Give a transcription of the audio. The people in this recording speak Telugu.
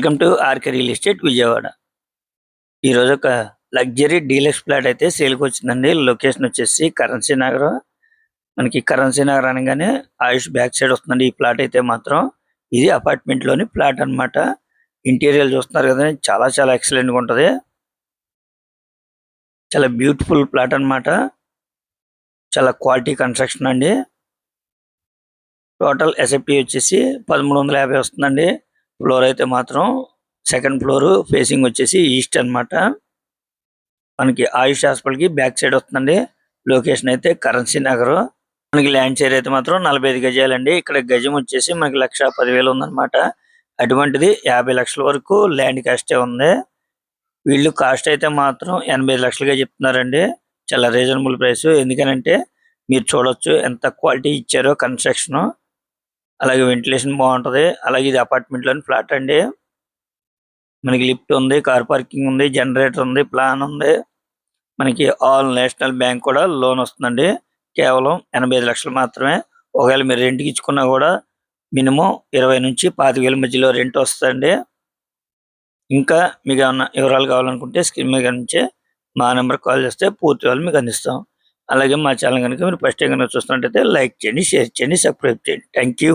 Welcome to RK real estate Vijayawada. ఈరోజు ఒక లగ్జరీ డీలక్స్ ఫ్లాట్ అయితే సేల్కి వచ్చిందండి. లొకేషన్ వచ్చేసి కరెన్సీ నగర్. మనకి కరెన్సీ నగర్ అనగానే ఆయుష్ బ్యాక్ సైడ్ వస్తుందండి ఈ ఫ్లాట్ అయితే మాత్రం. ఇది అపార్ట్మెంట్ లోని ఫ్లాట్ అన్నమాట. ఇంటీరియర్ చూస్తున్నారు కదా, చాలా చాలా ఎక్సలెంట్ గా ఉంటది. చాలా బ్యూటిఫుల్ ఫ్లాట్ అన్నమాట. చాలా క్వాలిటీ కన్స్ట్రక్షన్ అండి. టోటల్ ఎస్ఎఫ్టీ వచ్చేసి 1350 వస్తుందండి. ఫ్లోర్ అయితే మాత్రం సెకండ్ ఫ్లోర్ ఫేసింగ్ వచ్చేసి ఈస్ట్ అన్నమాట. మనకి ఆయుష్ హాస్పిటల్ కి బ్యాక్ సైడ్ వస్తుందండి. లొకేషన్ అయితే కరెన్సీ నగర్. మనకి ల్యాండ్ షేర్ అయితే మాత్రం 45 గజాలండి. ఇక్కడ గజం వచ్చేసి మనకి 1,10,000 ఉందన్నమాట. అటువంటిది 50 లక్షల వరకు ల్యాండ్ కాస్ట్ ఉంది. వీళ్ళు కాస్ట్ అయితే మాత్రం 85 లక్షలుగా చెప్తున్నారండి. చాలా రీజనబుల్ ప్రైస్. ఎందుకనంటే మీరు చూడొచ్చు ఎంత క్వాలిటీ ఇచ్చారో కన్స్ట్రక్షన్. అలాగే వెంటిలేషన్ బాగుంటది. అలాగే ఇది అపార్ట్మెంట్ లోని ఫ్లాట్ అండి. మనకి లిఫ్ట్ ఉంది, కార్ పార్కింగ్ ఉంది, జనరేటర్ ఉంది, ప్లాన్ ఉంది. మనకి ఆల్ నేషనల్ బ్యాంక్ కూడా లోన్ వస్తుందండి. కేవలం 85 లక్షలు మాత్రమే. ఒకవేళ మీరు రెంట్కి ఇచ్చుకున్నా కూడా మినిమం 20 నుంచి 25,000 మధ్యలో రెంట్ వస్తుందండి. ఇంకా మీకు ఏమన్నా వివరాలు కావాలనుకుంటే స్క్రీన్ మీద నుంచి మా నెంబర్ కాల్ చేస్తే పూర్తి వివరాలు మీకు అందిస్తాం. అలాగే మా ఛానల్ కనుక మీరు ఫస్ట్ టైం కనుక చూస్తున్నట్టయితే లైక్ చేయండి, షేర్ చేయండి, సబ్స్క్రైబ్ చేయండి. Thank you.